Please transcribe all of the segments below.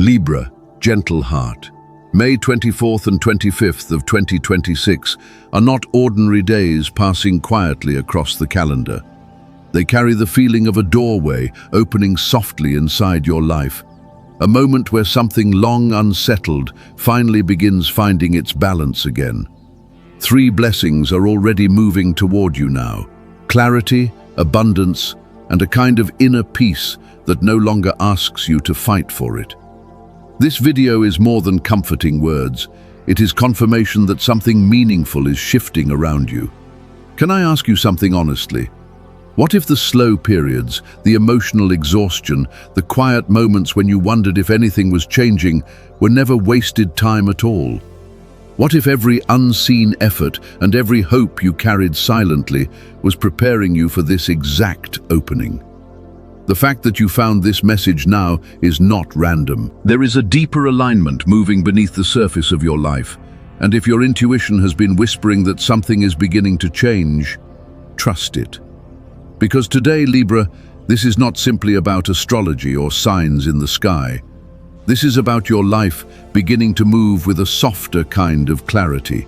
Libra, gentle heart. May 24th and 25th of 2026 are not ordinary days passing quietly across the calendar. They carry the feeling of a doorway opening softly inside your life, a moment where something long unsettled finally begins finding its balance again. 3 blessings are already moving toward you now: clarity, abundance, and a kind of inner peace that no longer asks you to fight for it. This video is more than comforting words. It is confirmation that something meaningful is shifting around you. Can I ask you something honestly? What if the slow periods, the emotional exhaustion, the quiet moments when you wondered if anything was changing were never wasted time at all? What if every unseen effort and every hope you carried silently was preparing you for this exact opening? The fact that you found this message now is not random. There is a deeper alignment moving beneath the surface of your life, and if your intuition has been whispering that something is beginning to change, trust it. Because today, Libra, this is not simply about astrology or signs in the sky. This is about your life beginning to move with a softer kind of clarity.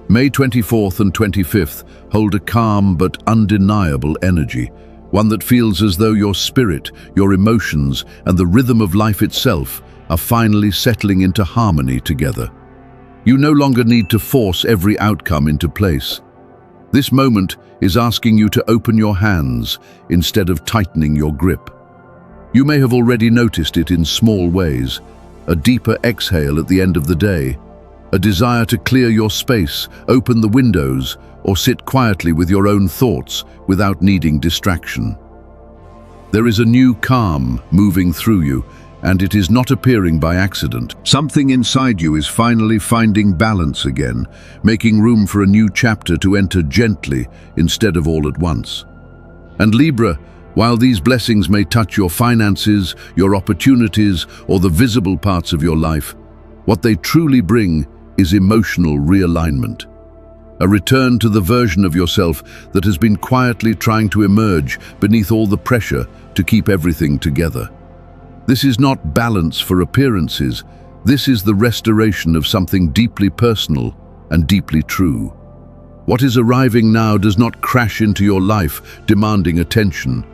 May 24th and 25th hold a calm but undeniable energy, one that feels as though your spirit, your emotions, and the rhythm of life itself are finally settling into harmony together. You no longer need to force every outcome into place. This moment is asking you to open your hands instead of tightening your grip. You may have already noticed it in small ways: a deeper exhale at the end of the day, a desire to clear your space, open the windows, or sit quietly with your own thoughts without needing distraction. There is a new calm moving through you, and it is not appearing by accident. Something inside you is finally finding balance again, making room for a new chapter to enter gently instead of all at once. And Libra, while these blessings may touch your finances, your opportunities, or the visible parts of your life, what they truly bring is emotional realignment. A return to the version of yourself that has been quietly trying to emerge beneath all the pressure to keep everything together. This is not balance for appearances. This is the restoration of something deeply personal and deeply true. What is arriving now does not crash into your life, demanding attention.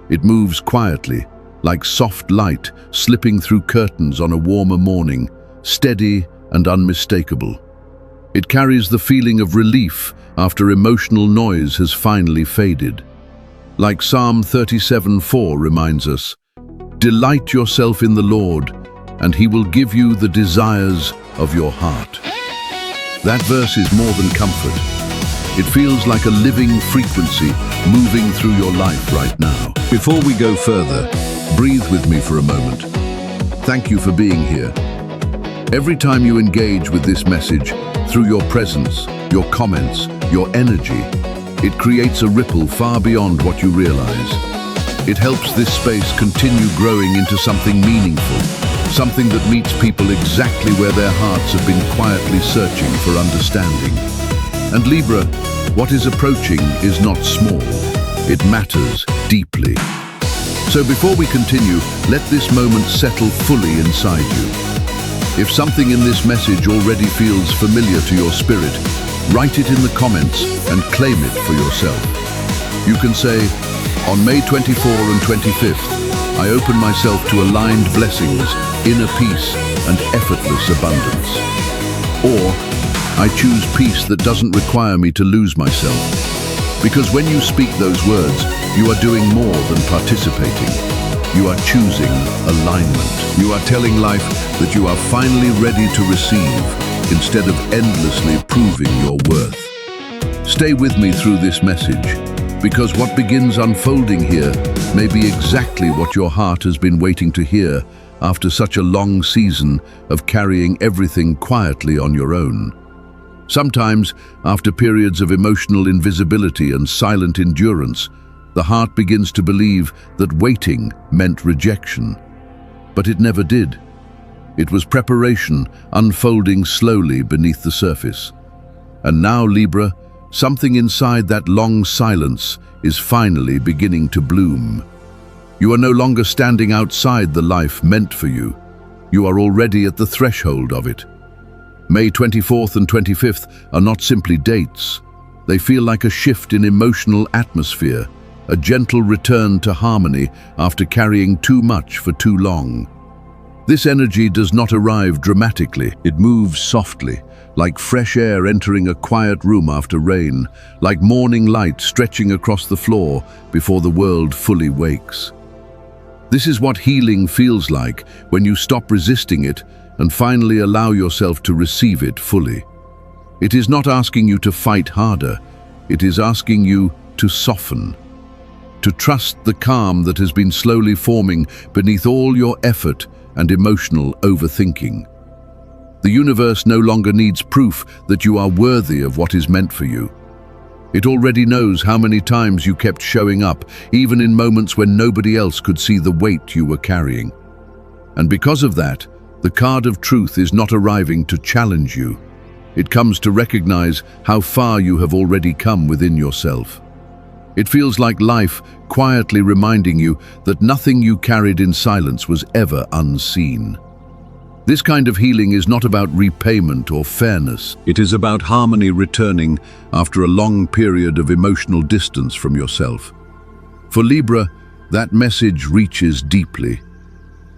It moves quietly, like soft light slipping through curtains on a warmer morning, steady and unmistakable. It carries the feeling of relief after emotional noise has finally faded. Like Psalm 37:4 reminds us, "Delight yourself in the Lord, and He will give you the desires of your heart." That verse is more than comfort. It feels like a living frequency moving through your life right now. Before we go further, breathe with me for a moment. Thank you for being here. Every time you engage with this message, through your presence, your comments, your energy, it creates a ripple far beyond what you realize. It helps this space continue growing into something meaningful, something that meets people exactly where their hearts have been quietly searching for understanding. And Libra, what is approaching is not small. It matters deeply. So before we continue, let this moment settle fully inside you. If something in this message already feels familiar to your spirit, write it in the comments and claim it for yourself. You can say, "On May 24 and 25th, I open myself to aligned blessings, inner peace, and effortless abundance." Or, "I choose peace that doesn't require me to lose myself." Because when you speak those words, you are doing more than participating. You are choosing alignment. You are telling life that you are finally ready to receive instead of endlessly proving your worth. Stay with me through this message, because what begins unfolding here may be exactly what your heart has been waiting to hear after such a long season of carrying everything quietly on your own. Sometimes, after periods of emotional invisibility and silent endurance, the heart begins to believe that waiting meant rejection. But it never did. It was preparation unfolding slowly beneath the surface. And now, Libra, something inside that long silence is finally beginning to bloom. You are no longer standing outside the life meant for you. you are already at the threshold of it. May 24th and 25th are not simply dates. They feel like a shift in emotional atmosphere, a gentle return to harmony after carrying too much for too long. This energy does not arrive dramatically. It moves softly, like fresh air entering a quiet room after rain, like morning light stretching across the floor before the world fully wakes. This is what healing feels like when you stop resisting it and finally allow yourself to receive it fully. It is not asking you to fight harder, it is asking you to soften, to trust the calm that has been slowly forming beneath all your effort and emotional overthinking. The universe no longer needs proof that you are worthy of what is meant for you. It already knows how many times you kept showing up, even in moments when nobody else could see the weight you were carrying. And because of that, the card of truth is not arriving to challenge you. It comes to recognize how far you have already come within yourself. It feels like life quietly reminding you that nothing you carried in silence was ever unseen. This kind of healing is not about repayment or fairness. It is about harmony returning after a long period of emotional distance from yourself. For Libra, that message reaches deeply.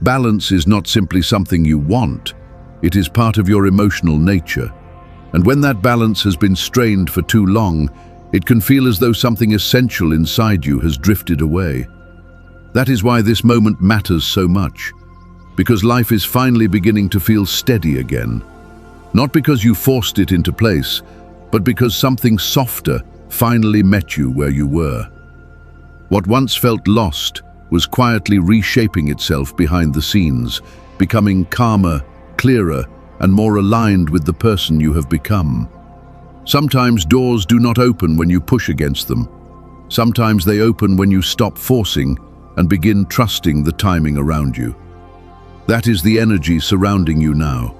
Balance is not simply something you want, it is part of your emotional nature. And when that balance has been strained for too long, it can feel as though something essential inside you has drifted away. That is why this moment matters so much, because life is finally beginning to feel steady again. Not because you forced it into place, but because something softer finally met you where you were. What once felt lost was quietly reshaping itself behind the scenes, becoming calmer, clearer, and more aligned with the person you have become. Sometimes doors do not open when you push against them. Sometimes they open when you stop forcing and begin trusting the timing around you. That is the energy surrounding you now.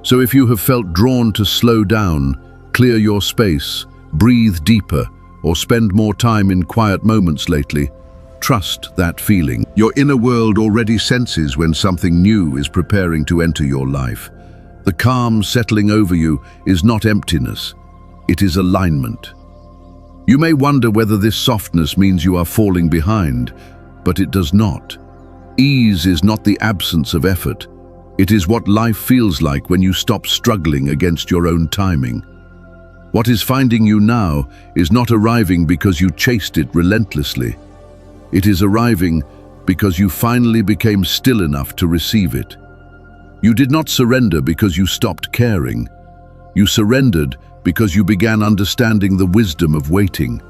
So if you have felt drawn to slow down, clear your space, breathe deeper, or spend more time in quiet moments lately, trust that feeling. Your inner world already senses when something new is preparing to enter your life. The calm settling over you is not emptiness, it is alignment. You may wonder whether this softness means you are falling behind, but it does not. Ease is not the absence of effort. It is what life feels like when you stop struggling against your own timing. What is finding you now is not arriving because you chased it relentlessly. It is arriving because you finally became still enough to receive it. You did not surrender because you stopped caring. You surrendered because you began understanding the wisdom of waiting.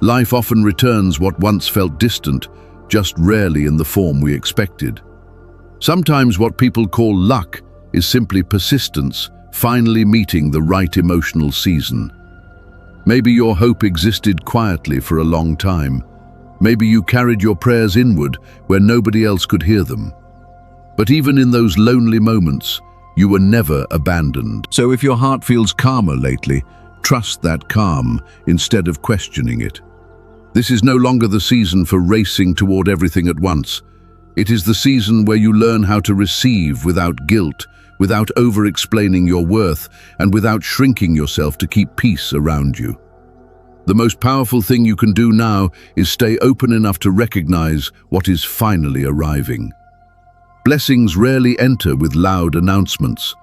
Life often returns what once felt distant, just rarely in the form we expected. Sometimes what people call luck is simply persistence, finally meeting the right emotional season. Maybe your hope existed quietly for a long time. Maybe you carried your prayers inward where nobody else could hear them. But even in those lonely moments, you were never abandoned. So if your heart feels calmer lately, trust that calm instead of questioning it. This is no longer the season for racing toward everything at once. It is the season where you learn how to receive without guilt, without over-explaining your worth, and without shrinking yourself to keep peace around you. The most powerful thing you can do now is stay open enough to recognize what is finally arriving. Blessings rarely enter with loud announcements.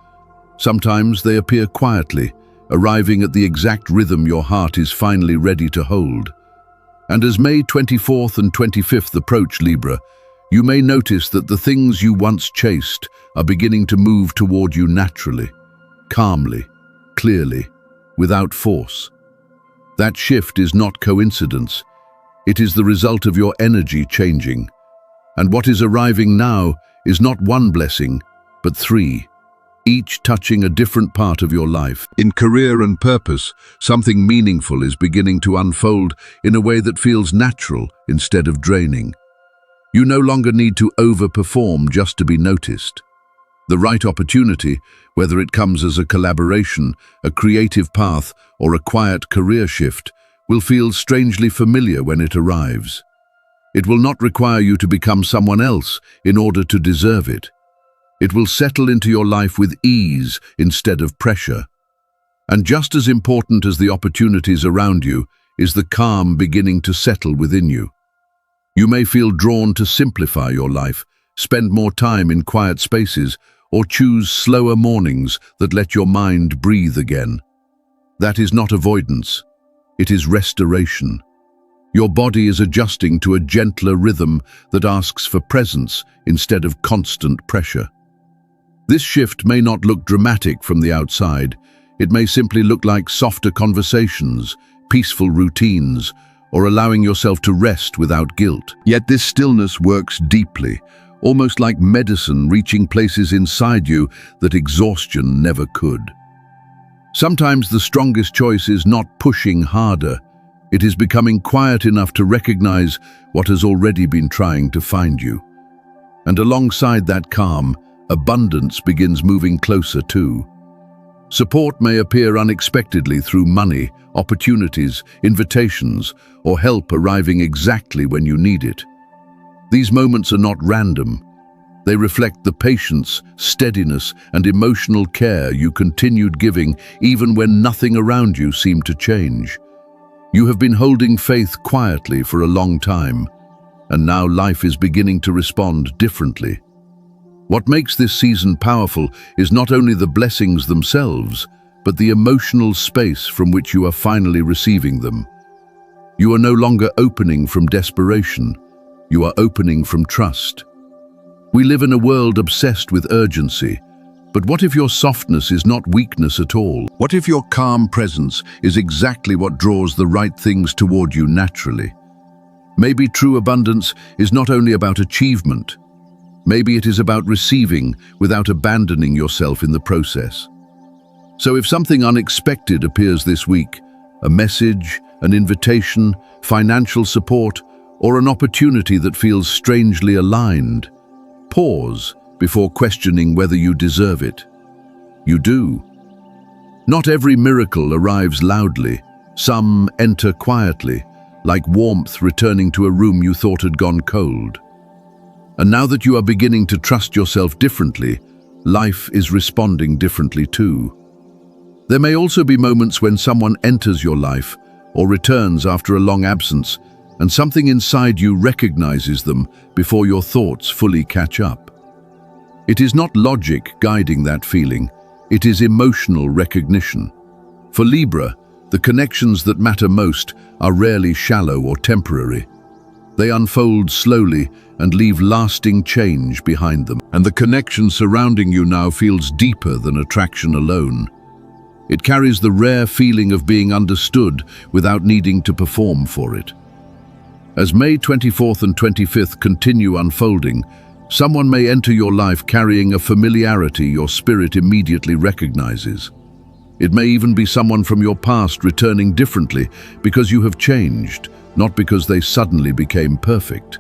Sometimes they appear quietly, arriving at the exact rhythm your heart is finally ready to hold. And as May 24th and 25th approach, Libra, you may notice that the things you once chased are beginning to move toward you naturally, calmly, clearly, without force. That shift is not coincidence. It is the result of your energy changing. And what is arriving now is not one blessing, but three, each touching a different part of your life. In career and purpose, something meaningful is beginning to unfold in a way that feels natural instead of draining. You no longer need to overperform just to be noticed. The right opportunity, whether it comes as a collaboration, a creative path, or a quiet career shift, will feel strangely familiar when it arrives. It will not require you to become someone else in order to deserve it. It will settle into your life with ease instead of pressure. And just as important as the opportunities around you is the calm beginning to settle within you. You may feel drawn to simplify your life, spend more time in quiet spaces, or choose slower mornings that let your mind breathe again. That is not avoidance, it is restoration. Your body is adjusting to a gentler rhythm that asks for presence instead of constant pressure. This shift may not look dramatic from the outside. It may simply look like softer conversations, peaceful routines, or allowing yourself to rest without guilt. Yet this stillness works deeply, almost like medicine reaching places inside you that exhaustion never could. Sometimes the strongest choice is not pushing harder. It is becoming quiet enough to recognize what has already been trying to find you. And alongside that calm, abundance begins moving closer too. Support may appear unexpectedly through money, opportunities, invitations, or help arriving exactly when you need it. These moments are not random. They reflect the patience, steadiness, and emotional care you continued giving even when nothing around you seemed to change. You have been holding faith quietly for a long time, and now life is beginning to respond differently. What makes this season powerful is not only the blessings themselves, but the emotional space from which you are finally receiving them. You are no longer opening from desperation, you are opening from trust. We live in a world obsessed with urgency, but what if your softness is not weakness at all? What if your calm presence is exactly what draws the right things toward you naturally? Maybe true abundance is not only about achievement. Maybe it is about receiving without abandoning yourself in the process. So if something unexpected appears this week, a message, an invitation, financial support, or an opportunity that feels strangely aligned, pause before questioning whether you deserve it. You do. Not every miracle arrives loudly. Some enter quietly, like warmth returning to a room you thought had gone cold. And now that you are beginning to trust yourself differently, life is responding differently too. There may also be moments when someone enters your life or returns after a long absence, and something inside you recognizes them before your thoughts fully catch up. It is not logic guiding that feeling, it is emotional recognition. For Libra, the connections that matter most are rarely shallow or temporary. They unfold slowly and leave lasting change behind them. And the connection surrounding you now feels deeper than attraction alone. It carries the rare feeling of being understood without needing to perform for it. As May 24th and 25th continue unfolding, someone may enter your life carrying a familiarity your spirit immediately recognizes. It may even be someone from your past returning differently because you have changed, not because they suddenly became perfect.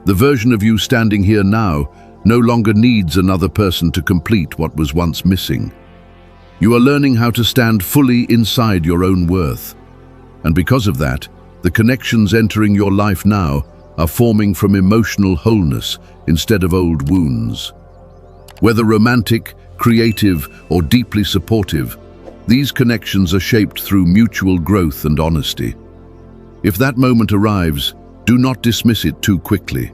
The version of you standing here now no longer needs another person to complete what was once missing. You are learning how to stand fully inside your own worth. And because of that, the connections entering your life now are forming from emotional wholeness instead of old wounds. Whether romantic, creative, or deeply supportive, these connections are shaped through mutual growth and honesty. If that moment arrives, do not dismiss it too quickly.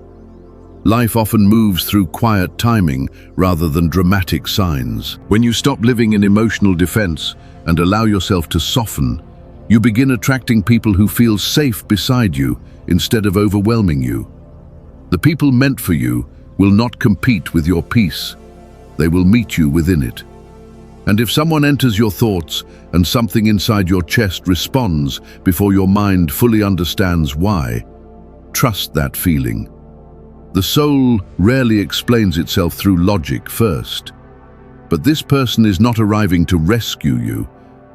Life often moves through quiet timing rather than dramatic signs. When you stop living in emotional defense and allow yourself to soften, you begin attracting people who feel safe beside you instead of overwhelming you. The people meant for you will not compete with your peace. They will meet you within it. And if someone enters your thoughts and something inside your chest responds before your mind fully understands why, trust that feeling. The soul rarely explains itself through logic first. But this person is not arriving to rescue you.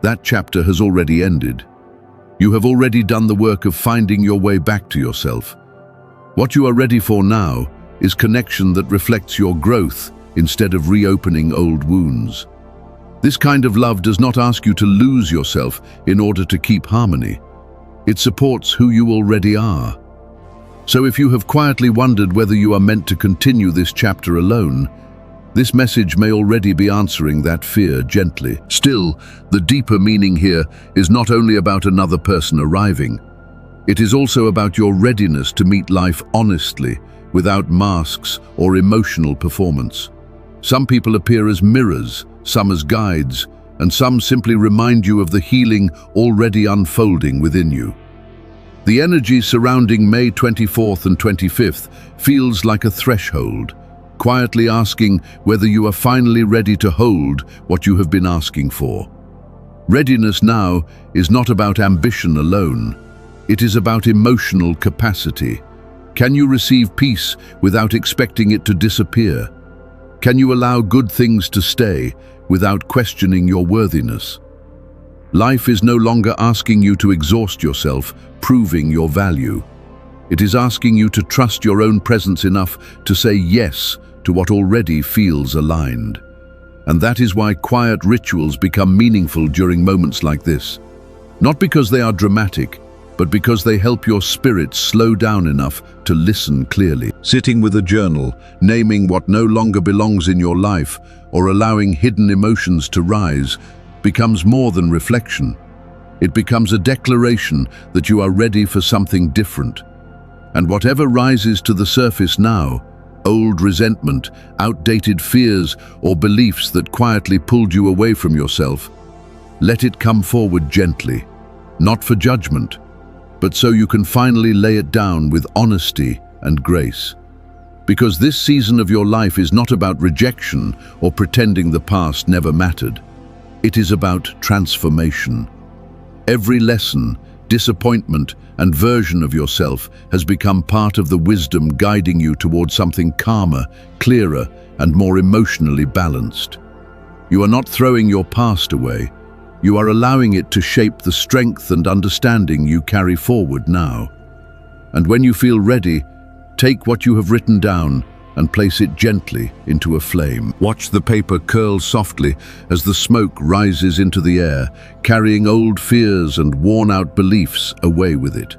That chapter has already ended. You have already done the work of finding your way back to yourself. What you are ready for now is connection that reflects your growth instead of reopening old wounds. This kind of love does not ask you to lose yourself in order to keep harmony. It supports who you already are. So if you have quietly wondered whether you are meant to continue this chapter alone, This message may already be answering that fear gently. Still, the deeper meaning here is not only about another person arriving. It is also about your readiness to meet life honestly, without masks or emotional performance. Some people appear as mirrors, some as guides, and some simply remind you of the healing already unfolding within you. The energy surrounding May 24th and 25th feels like a threshold, quietly asking whether you are finally ready to hold what you have been asking for. Readiness now is not about ambition alone. It is about emotional capacity. Can you receive peace without expecting it to disappear? Can you allow good things to stay without questioning your worthiness? Life is no longer asking you to exhaust yourself, proving your value. It is asking you to trust your own presence enough to say yes to what already feels aligned. And that is why quiet rituals become meaningful during moments like this. Not because they are dramatic, but because they help your spirit slow down enough to listen clearly. Sitting with a journal, naming what no longer belongs in your life, or allowing hidden emotions to rise, becomes more than reflection. It becomes a declaration that you are ready for something different. And whatever rises to the surface now, old resentment, outdated fears, or beliefs that quietly pulled you away from yourself, let it come forward gently, not for judgment, but so you can finally lay it down with honesty and grace. Because this season of your life is not about rejection or pretending the past never mattered. It is about transformation. Every lesson, disappointment, and version of yourself has become part of the wisdom guiding you towards something calmer, clearer, and more emotionally balanced. You are not throwing your past away. You are allowing it to shape the strength and understanding you carry forward now. And when you feel ready, take what you have written down and place it gently into a flame. Watch the paper curl softly as the smoke rises into the air, carrying old fears and worn-out beliefs away with it.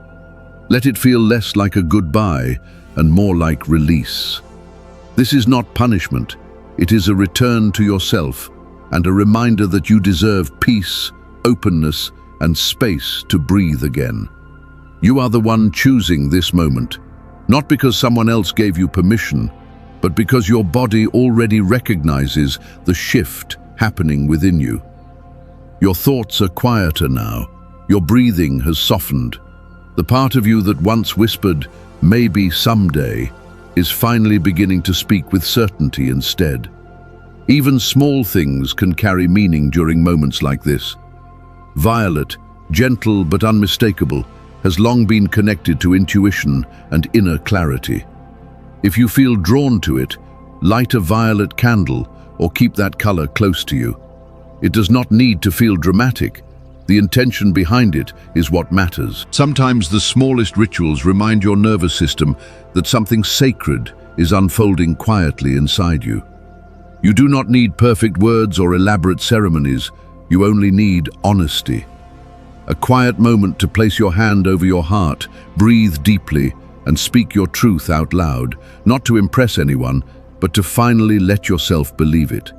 Let it feel less like a goodbye and more like release. This is not punishment. It is a return to yourself and a reminder that you deserve peace, openness, and space to breathe again. You are the one choosing this moment, not because someone else gave you permission, but because your body already recognizes the shift happening within you. Your thoughts are quieter now. Your breathing has softened. The part of you that once whispered, "maybe someday," is finally beginning to speak with certainty instead. Even small things can carry meaning during moments like this. Violet, gentle but unmistakable, has long been connected to intuition and inner clarity. If you feel drawn to it, light a violet candle or keep that color close to you. It does not need to feel dramatic. The intention behind it is what matters. Sometimes the smallest rituals remind your nervous system that something sacred is unfolding quietly inside you. You do not need perfect words or elaborate ceremonies. You only need honesty. A quiet moment to place your hand over your heart, breathe deeply, and speak your truth out loud, not to impress anyone, but to finally let yourself believe it.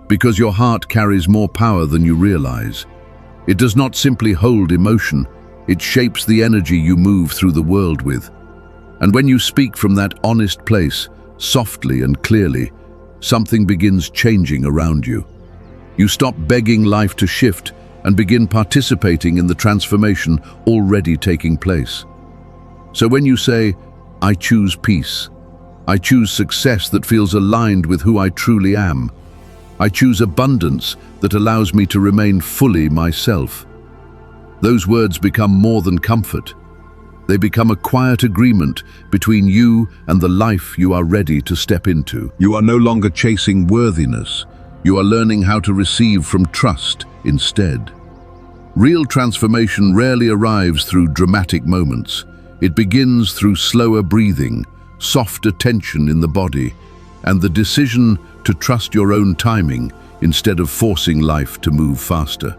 Because your heart carries more power than you realize. It does not simply hold emotion, it shapes the energy you move through the world with. And when you speak from that honest place, softly and clearly, something begins changing around you. You stop begging life to shift and begin participating in the transformation already taking place. So when you say, "I choose peace," "I choose success that feels aligned with who I truly am," "I choose abundance that allows me to remain fully myself," those words become more than comfort. They become a quiet agreement between you and the life you are ready to step into. You are no longer chasing worthiness. You are learning how to receive from trust instead. Real transformation rarely arrives through dramatic moments. It begins through slower breathing, soft attention in the body, and the decision to trust your own timing instead of forcing life to move faster.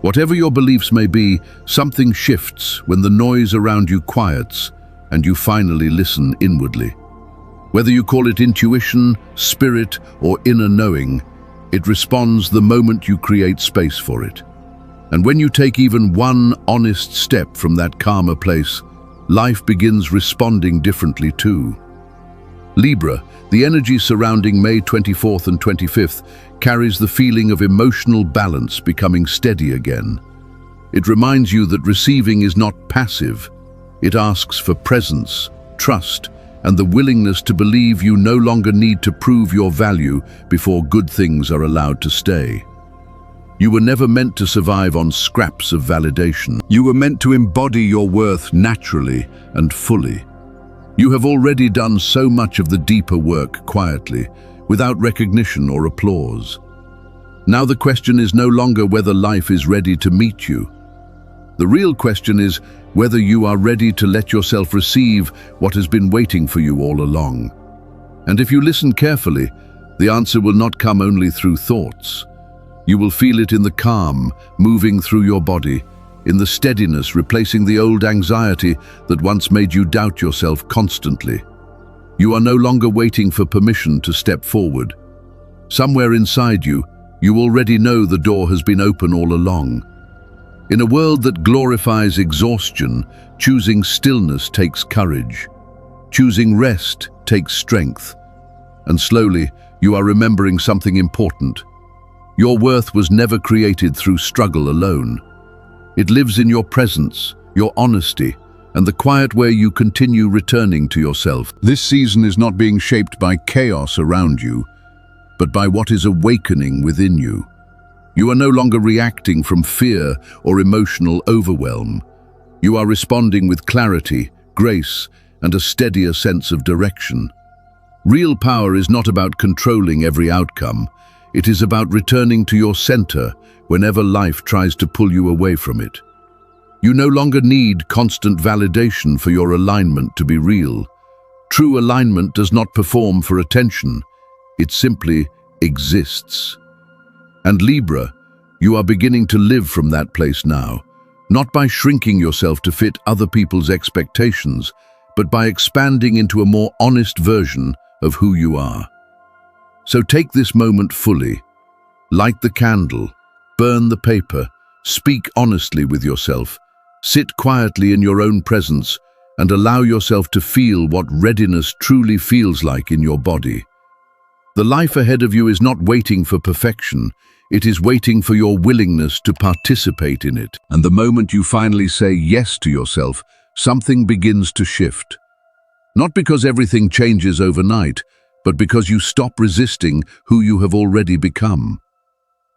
Whatever your beliefs may be, something shifts when the noise around you quiets and you finally listen inwardly. Whether you call it intuition, spirit, or inner knowing, it responds the moment you create space for it. And when you take even one honest step from that calmer place, life begins responding differently too. Libra, the energy surrounding May 24th and 25th carries the feeling of emotional balance becoming steady again. It reminds you that receiving is not passive. It asks for presence, trust, and the willingness to believe you no longer need to prove your value before good things are allowed to stay. You were never meant to survive on scraps of validation. You were meant to embody your worth naturally and fully. You have already done so much of the deeper work quietly, without recognition or applause. Now the question is no longer whether life is ready to meet you. The real question is whether you are ready to let yourself receive what has been waiting for you all along. And if you listen carefully, the answer will not come only through thoughts. You will feel it in the calm, moving through your body, in the steadiness replacing the old anxiety that once made you doubt yourself constantly. You are no longer waiting for permission to step forward. Somewhere inside you, you already know the door has been open all along. In a world that glorifies exhaustion, choosing stillness takes courage. Choosing rest takes strength. And slowly, you are remembering something important. Your worth was never created through struggle alone. It lives in your presence, your honesty, and the quiet way you continue returning to yourself. This season is not being shaped by chaos around you, but by what is awakening within you. You are no longer reacting from fear or emotional overwhelm. You are responding with clarity, grace, and a steadier sense of direction. Real power is not about controlling every outcome. It is about returning to your center whenever life tries to pull you away from it. You no longer need constant validation for your alignment to be real. True alignment does not perform for attention. It simply exists. And Libra, you are beginning to live from that place now, not by shrinking yourself to fit other people's expectations, but by expanding into a more honest version of who you are. So take this moment fully. Light the candle, burn the paper, speak honestly with yourself, sit quietly in your own presence, and allow yourself to feel what readiness truly feels like in your body. The life ahead of you is not waiting for perfection, it is waiting for your willingness to participate in it. And the moment you finally say yes to yourself, something begins to shift. Not because everything changes overnight, but because you stop resisting who you have already become.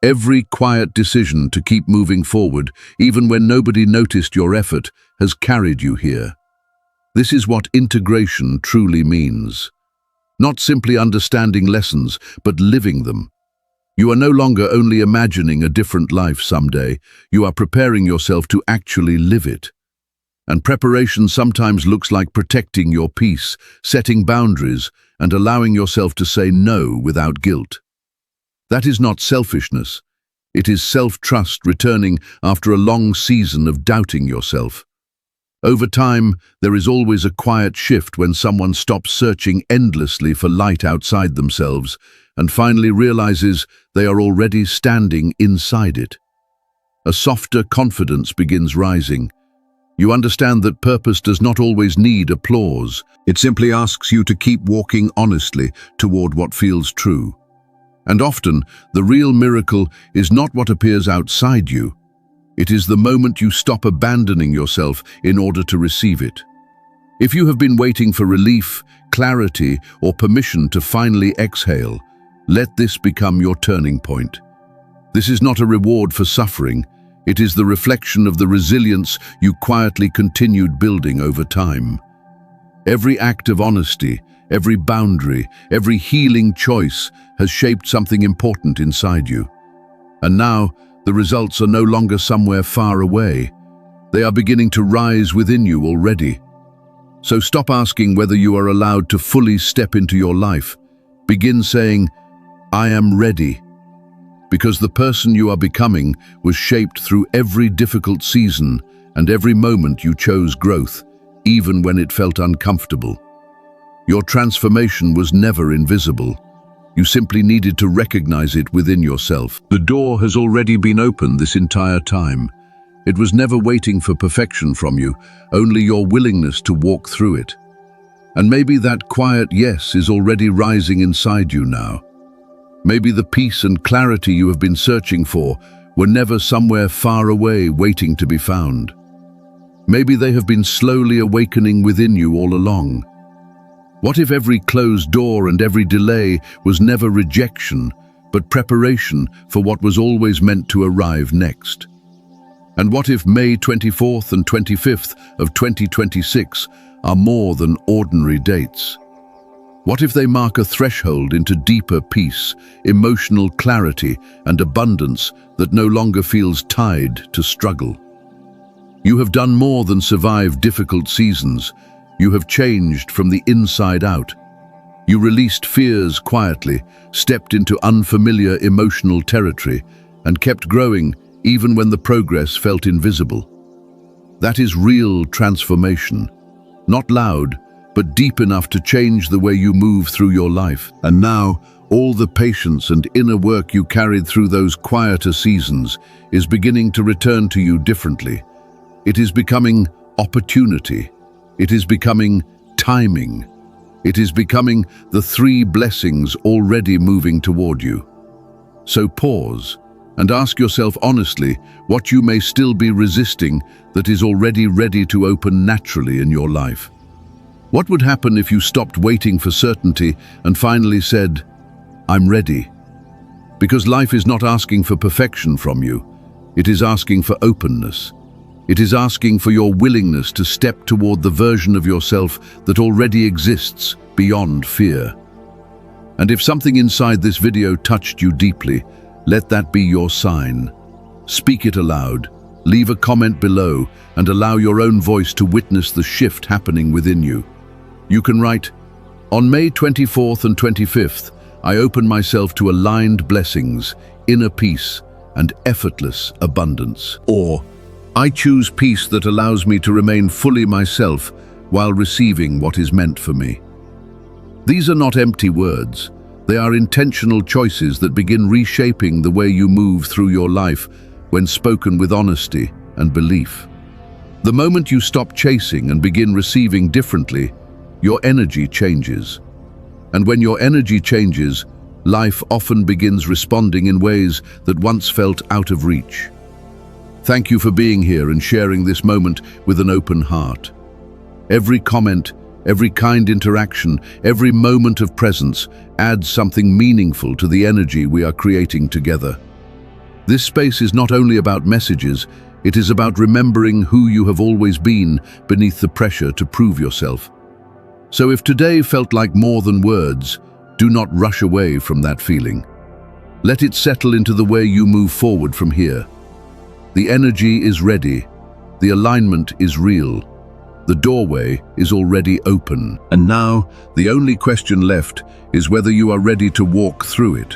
Every quiet decision to keep moving forward, even when nobody noticed your effort, has carried you here. This is what integration truly means. Not simply understanding lessons, but living them. You are no longer only imagining a different life someday, you are preparing yourself to actually live it. And preparation sometimes looks like protecting your peace, setting boundaries, and allowing yourself to say no without guilt. That is not selfishness. It is self-trust returning after a long season of doubting yourself. Over time, there is always a quiet shift when someone stops searching endlessly for light outside themselves and finally realizes they are already standing inside it. A softer confidence begins rising. You understand that purpose does not always need applause. It simply asks you to keep walking honestly toward what feels true. And often, the real miracle is not what appears outside you. It is the moment you stop abandoning yourself in order to receive it. If you have been waiting for relief, clarity, or permission to finally exhale, let this become your turning point. This is not a reward for suffering. It is the reflection of the resilience you quietly continued building over time. Every act of honesty, every boundary, every healing choice has shaped something important inside you. And now, the results are no longer somewhere far away. They are beginning to rise within you already. So stop asking whether you are allowed to fully step into your life. Begin saying, "I am ready." Because the person you are becoming was shaped through every difficult season and every moment you chose growth, even when it felt uncomfortable. Your transformation was never invisible. You simply needed to recognize it within yourself. The door has already been open this entire time. It was never waiting for perfection from you, only your willingness to walk through it. And maybe that quiet yes is already rising inside you now. Maybe the peace and clarity you have been searching for were never somewhere far away waiting to be found. Maybe they have been slowly awakening within you all along. What if every closed door and every delay was never rejection, but preparation for what was always meant to arrive next? And what if May 24th and 25th of 2026 are more than ordinary dates? What if they mark a threshold into deeper peace, emotional clarity, and abundance that no longer feels tied to struggle? You have done more than survive difficult seasons. You have changed from the inside out. You released fears quietly, stepped into unfamiliar emotional territory, and kept growing even when the progress felt invisible. That is real transformation. Not loud, but deep enough to change the way you move through your life. And now, all the patience and inner work you carried through those quieter seasons is beginning to return to you differently. It is becoming opportunity. It is becoming timing. It is becoming the three blessings already moving toward you. So pause and ask yourself honestly what you may still be resisting that is already ready to open naturally in your life. What would happen if you stopped waiting for certainty and finally said, "I'm ready"? Because life is not asking for perfection from you. It is asking for openness. It is asking for your willingness to step toward the version of yourself that already exists beyond fear. And if something inside this video touched you deeply, let that be your sign. Speak it aloud, leave a comment below, and allow your own voice to witness the shift happening within you. You can write, "On May 24th and 25th, I open myself to aligned blessings, inner peace, and effortless abundance." Or, "I choose peace that allows me to remain fully myself while receiving what is meant for me." These are not empty words. They are intentional choices that begin reshaping the way you move through your life when spoken with honesty and belief. The moment you stop chasing and begin receiving differently, your energy changes. And when your energy changes, life often begins responding in ways that once felt out of reach. Thank you for being here and sharing this moment with an open heart. Every comment, every kind interaction, every moment of presence adds something meaningful to the energy we are creating together. This space is not only about messages, it is about remembering who you have always been beneath the pressure to prove yourself. So if today felt like more than words, do not rush away from that feeling. Let it settle into the way you move forward from here. The energy is ready. The alignment is real. The doorway is already open. And now, the only question left is whether you are ready to walk through it.